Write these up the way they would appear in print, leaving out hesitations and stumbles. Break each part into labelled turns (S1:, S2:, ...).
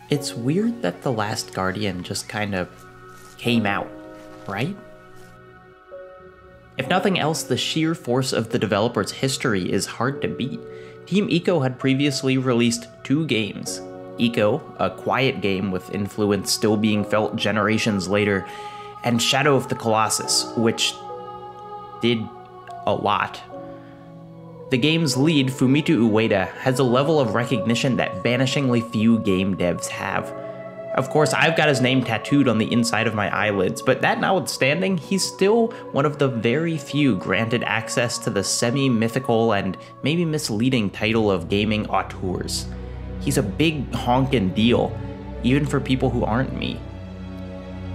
S1: It's weird that The Last Guardian just kind of came out, right? If nothing else, the sheer force of the developer's history is hard to beat. Team Ico had previously released 2 games. Ico, a quiet game with influence still being felt generations later, and Shadow of the Colossus, which did a lot. The game's lead, Fumito Ueda, has a level of recognition that vanishingly few game devs have. Of course, I've got his name tattooed on the inside of my eyelids, but that notwithstanding, he's still one of the very few granted access to the semi-mythical and maybe misleading title of gaming auteurs. He's a big honkin' deal, even for people who aren't me.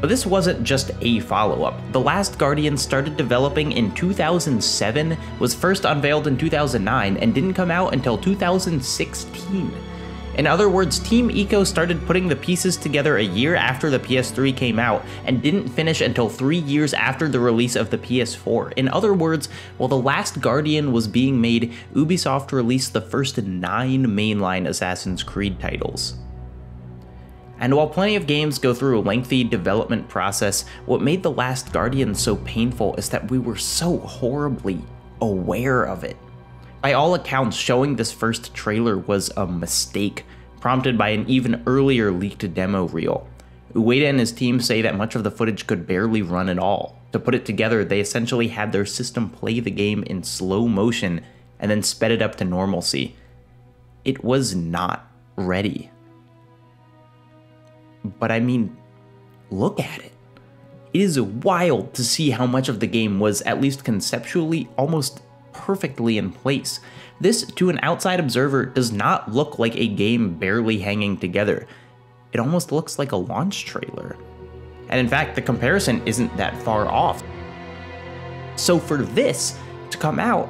S1: But this wasn't just a follow-up. The Last Guardian started developing in 2007, was first unveiled in 2009, and didn't come out until 2016. In other words, Team Ico started putting the pieces together a year after the PS3 came out, and didn't finish until 3 years after the release of the PS4. In other words, while The Last Guardian was being made, Ubisoft released the first 9 mainline Assassin's Creed titles. And while plenty of games go through a lengthy development process, what made The Last Guardian so painful is that we were so horribly aware of it. By all accounts, showing this first trailer was a mistake, prompted by an even earlier leaked demo reel. Ueda and his team say that much of the footage could barely run at all. To put it together, they essentially had their system play the game in slow motion and then sped it up to normalcy. It was not ready. But I mean, look at it. It is wild to see how much of the game was, at least conceptually, almost perfectly in place. This, to an outside observer, does not look like a game barely hanging together. It almost looks like a launch trailer. And in fact, the comparison isn't that far off. So for this to come out,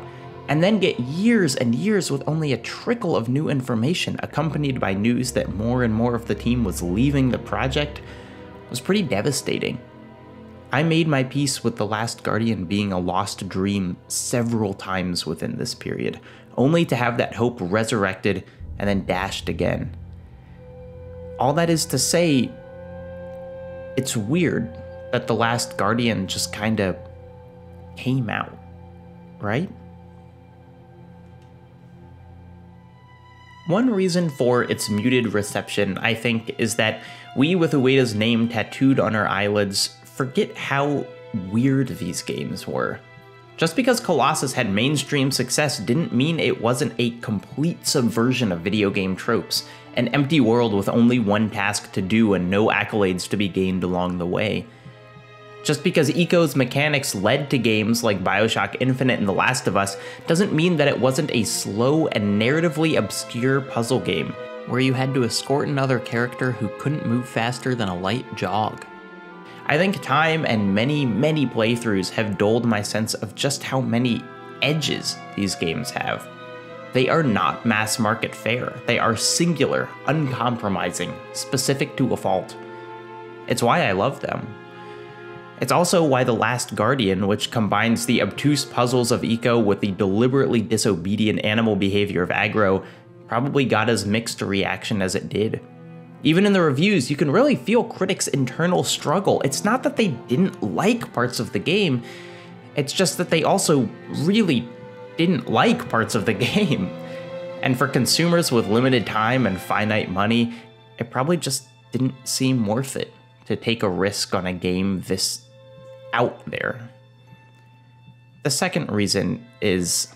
S1: and then get years and years with only a trickle of new information, accompanied by news that more and more of the team was leaving the project, was pretty devastating. I made my peace with The Last Guardian being a lost dream several times within this period, only to have that hope resurrected and then dashed again. All that is to say, it's weird that The Last Guardian just kinda came out, right? One reason for its muted reception, I think, is that we, with Ueda's name tattooed on our eyelids, forget how weird these games were. Just because Colossus had mainstream success didn't mean it wasn't a complete subversion of video game tropes, an empty world with only one task to do and no accolades to be gained along the way. Just because Ico's mechanics led to games like BioShock Infinite and The Last of Us doesn't mean that it wasn't a slow and narratively obscure puzzle game, where you had to escort another character who couldn't move faster than a light jog. I think time and many playthroughs have dulled my sense of just how many edges these games have. They are not mass market fare. They are singular, uncompromising, specific to a fault. It's why I love them. It's also why The Last Guardian, which combines the obtuse puzzles of Ico with the deliberately disobedient animal behavior of Aggro, probably got as mixed a reaction as it did. Even in the reviews, you can really feel critics' internal struggle. It's not that they didn't like parts of the game, it's just that they also really didn't like parts of the game. And for consumers with limited time and finite money, it probably just didn't seem worth it to take a risk on a game this out there. The second reason is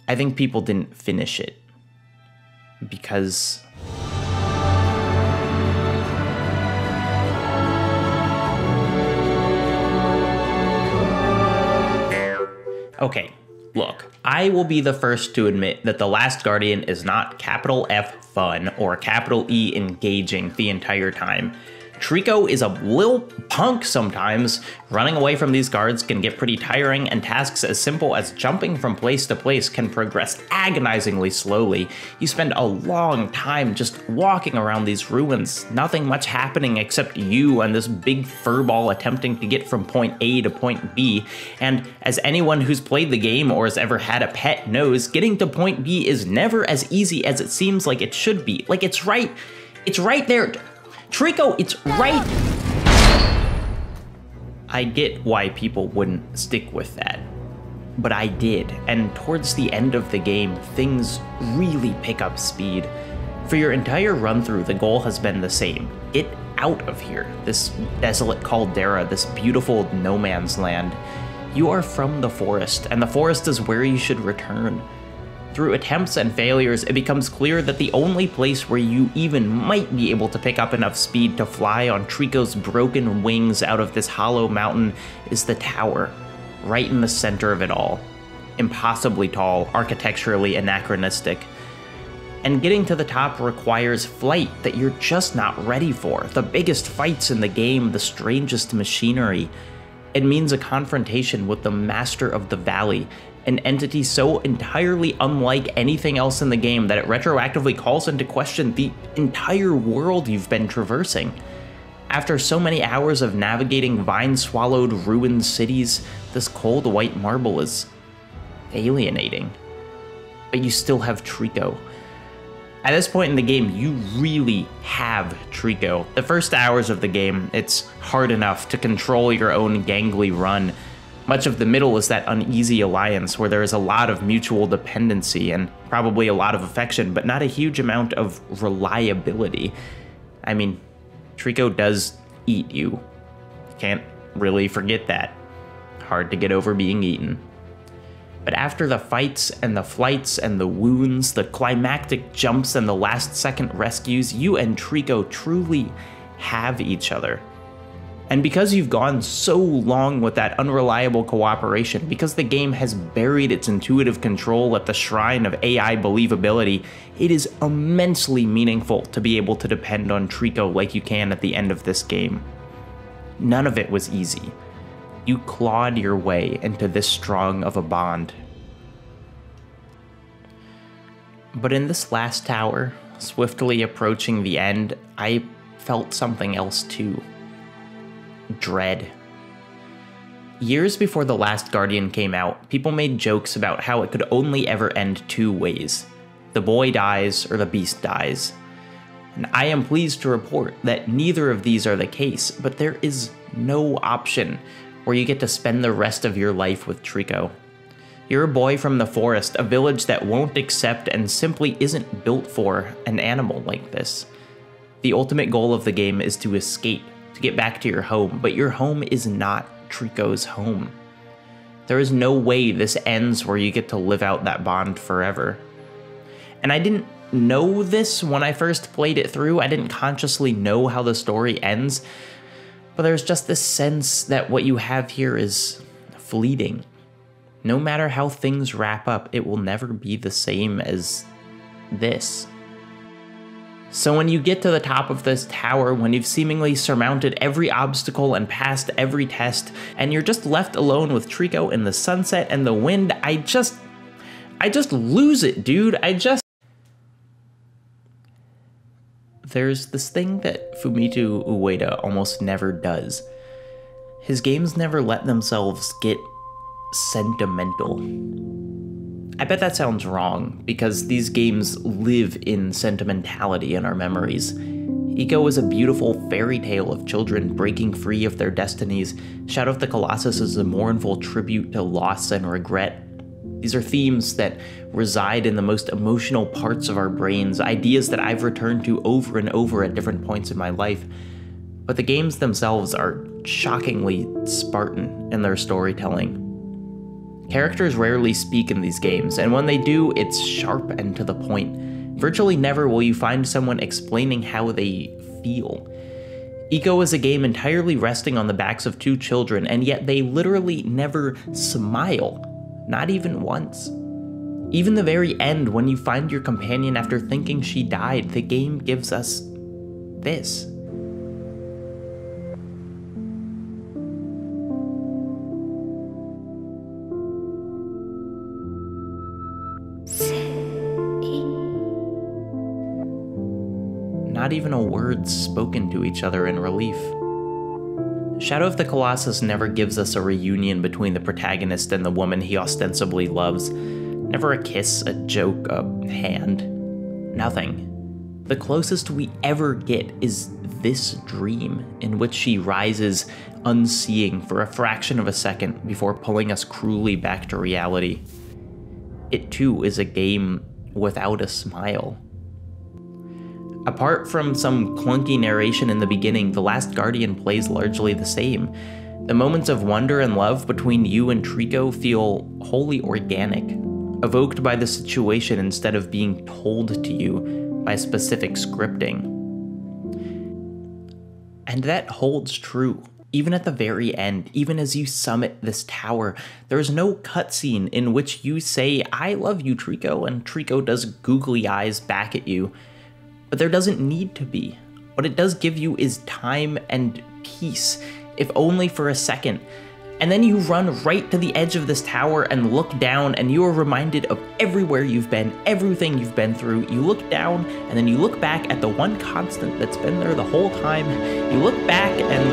S1: I think people didn't finish it because okay, look, I will be the first to admit that The Last Guardian is not capital F fun or capital E engaging the entire time. Trico is a lil punk sometimes. Running away from these guards can get pretty tiring, and tasks as simple as jumping from place to place can progress agonizingly slowly. You spend a long time just walking around these ruins, nothing much happening except you and this big furball attempting to get from point A to point B, and as anyone who's played the game or has ever had a pet knows, getting to point B is never as easy as it seems like it should be. Like, it's right It's right there. Trico, it's right. I get why people wouldn't stick with that, but I did, and towards the end of the game, things really pick up speed. For your entire run through, the goal has been the same. Get out of here, this desolate caldera, this beautiful no man's land. You are from the forest, and the forest is where you should return. Through attempts and failures, it becomes clear that the only place where you even might be able to pick up enough speed to fly on Trico's broken wings out of this hollow mountain is the tower, right in the center of it all. Impossibly tall, architecturally anachronistic. And getting to the top requires flight that you're just not ready for. The biggest fights in the game, the strangest machinery. It means a confrontation with the Master of the Valley, an entity so entirely unlike anything else in the game that it retroactively calls into question the entire world you've been traversing. After so many hours of navigating vine-swallowed ruined cities, this cold white marble is alienating. But you still have Trico. At this point in the game, you really have Trico. The first hours of the game, it's hard enough to control your own gangly run. Much of the middle is that uneasy alliance where there is a lot of mutual dependency and probably a lot of affection, but not a huge amount of reliability. I mean, Trico does eat you. Can't really forget that. Hard to get over being eaten. But after the fights and the flights and the wounds, the climactic jumps and the last-second rescues, you and Trico truly have each other. And because you've gone so long with that unreliable cooperation, because the game has buried its intuitive control at the shrine of AI believability, it is immensely meaningful to be able to depend on Trico like you can at the end of this game. None of it was easy. You clawed your way into this strong of a bond. But in this last tower, swiftly approaching the end, I felt something else too. Dread. Years before The Last Guardian came out, people made jokes about how it could only ever end two ways. The boy dies or the beast dies. And I am pleased to report that neither of these are the case, but there is no option where you get to spend the rest of your life with Trico. You're a boy from the forest, a village that won't accept and simply isn't built for an animal like this. The ultimate goal of the game is to escape, to get back to your home, but your home is not Trico's home. There is no way this ends where you get to live out that bond forever. And I didn't know this when I first played it through. I didn't consciously know how the story ends, but there's just this sense that what you have here is fleeting. No matter how things wrap up, it will never be the same as this. So when you get to the top of this tower, when you've seemingly surmounted every obstacle and passed every test, and you're just left alone with Trico in the sunset and the wind, I just lose it, dude. There's this thing that Fumito Ueda almost never does. His games never let themselves get sentimental. I bet that sounds wrong, because these games live in sentimentality in our memories. Ico is a beautiful fairy tale of children breaking free of their destinies. Shadow of the Colossus is a mournful tribute to loss and regret. These are themes that reside in the most emotional parts of our brains, ideas that I've returned to over and over at different points in my life. But the games themselves are shockingly Spartan in their storytelling. Characters rarely speak in these games, and when they do, it's sharp and to the point. Virtually never will you find someone explaining how they feel. Ico is a game entirely resting on the backs of two children, and yet they literally never smile. Not even once. Even the very end, when you find your companion after thinking she died, the game gives us this. Not even a word spoken to each other in relief. Shadow of the Colossus never gives us a reunion between the protagonist and the woman he ostensibly loves. Never a kiss, a joke, a hand. Nothing. The closest we ever get is this dream, in which she rises unseeing for a fraction of a second before pulling us cruelly back to reality. It too is a game without a smile. Apart from some clunky narration in the beginning, The Last Guardian plays largely the same. The moments of wonder and love between you and Trico feel wholly organic, evoked by the situation instead of being told to you by specific scripting. And that holds true. Even at the very end, even as you summit this tower, there's no cutscene in which you say, "I love you, Trico," and Trico does googly eyes back at you. But there doesn't need to be. What it does give you is time and peace, if only for a second. And then you run right to the edge of this tower and look down, and you are reminded of everywhere you've been, everything you've been through. You look down, and then you look back at the one constant that's been there the whole time. You look back and...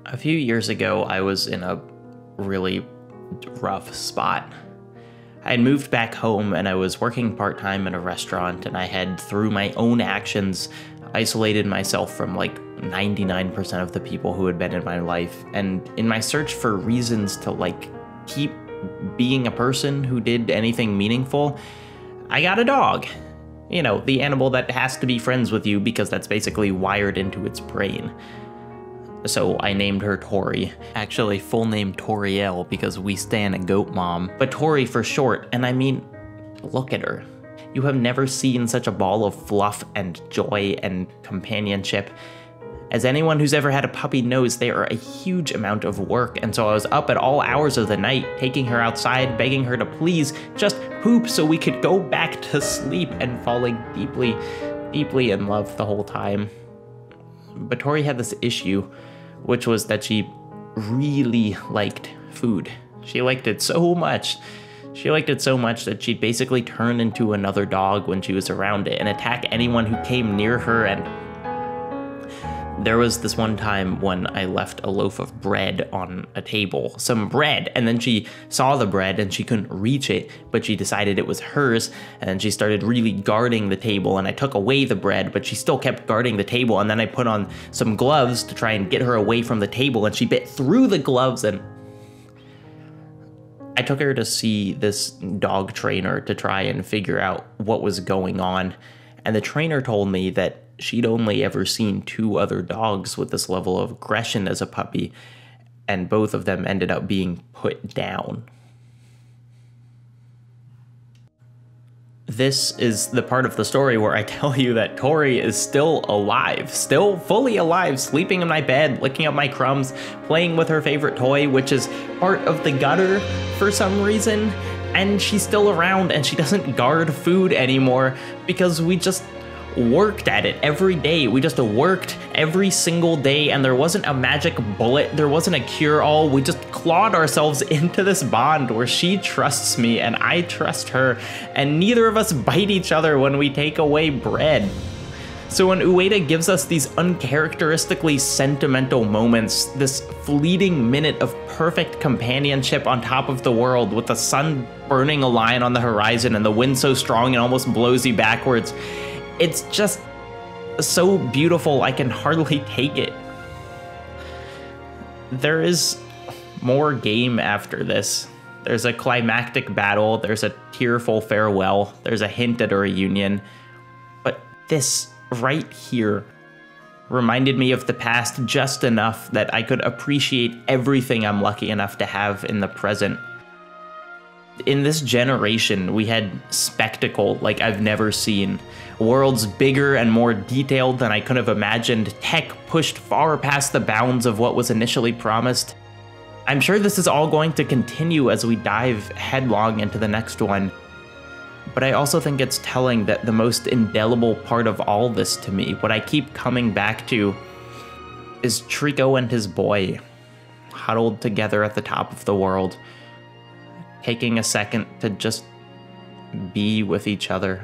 S1: A few years ago, I was in a really rough spot. I had moved back home, and I was working part-time in a restaurant, and I had, through my own actions, isolated myself from like 99% of the people who had been in my life. And in my search for reasons to like keep being a person who did anything meaningful, I got a dog. You know, the animal that has to be friends with you because that's basically wired into its brain. So I named her Tori. Actually, full name Toriel because we stan a goat mom, but Tori for short. And I mean, look at her. You have never seen such a ball of fluff and joy and companionship. As anyone who's ever had a puppy knows, they are a huge amount of work, and so I was up at all hours of the night, taking her outside, begging her to please just poop so we could go back to sleep, and falling deeply, deeply in love the whole time. But Tori had this issue, which was that she really liked food. She liked it so much. She liked it so much that she'd basically turn into another dog when she was around it and attack anyone who came near her. And there was this one time when I left a loaf of bread on a table, some bread, and then she saw the bread and she couldn't reach it, but she decided it was hers, and she started really guarding the table, and I took away the bread, but she still kept guarding the table, and then I put on some gloves to try and get her away from the table, and she bit through the gloves, and I took her to see this dog trainer to try and figure out what was going on, and the trainer told me that she'd only ever seen 2 other dogs with this level of aggression as a puppy, and both of them ended up being put down. This is the part of the story where I tell you that Tori is still alive, still fully alive, sleeping in my bed, licking up my crumbs, playing with her favorite toy, which is part of the gutter for some reason, and she's still around, and she doesn't guard food anymore because we just worked at it every day. We just worked every single day, and there wasn't a magic bullet, there wasn't a cure-all. We just clawed ourselves into this bond where she trusts me and I trust her, and neither of us bite each other when we take away bread. So when Ueda gives us these uncharacteristically sentimental moments, this fleeting minute of perfect companionship on top of the world with the sun burning a line on the horizon and the wind so strong it almost blows you backwards, it's just so beautiful, I can hardly take it. There is more game after this. There's a climactic battle, there's a tearful farewell, there's a hint at a reunion. But this right here reminded me of the past just enough that I could appreciate everything I'm lucky enough to have in the present. In this generation, we had spectacle like I've never seen. Worlds bigger and more detailed than I could have imagined. Tech pushed far past the bounds of what was initially promised. I'm sure this is all going to continue as we dive headlong into the next one. But I also think it's telling that the most indelible part of all this to me, what I keep coming back to, is Trico and his boy, huddled together at the top of the world, taking a second to just be with each other.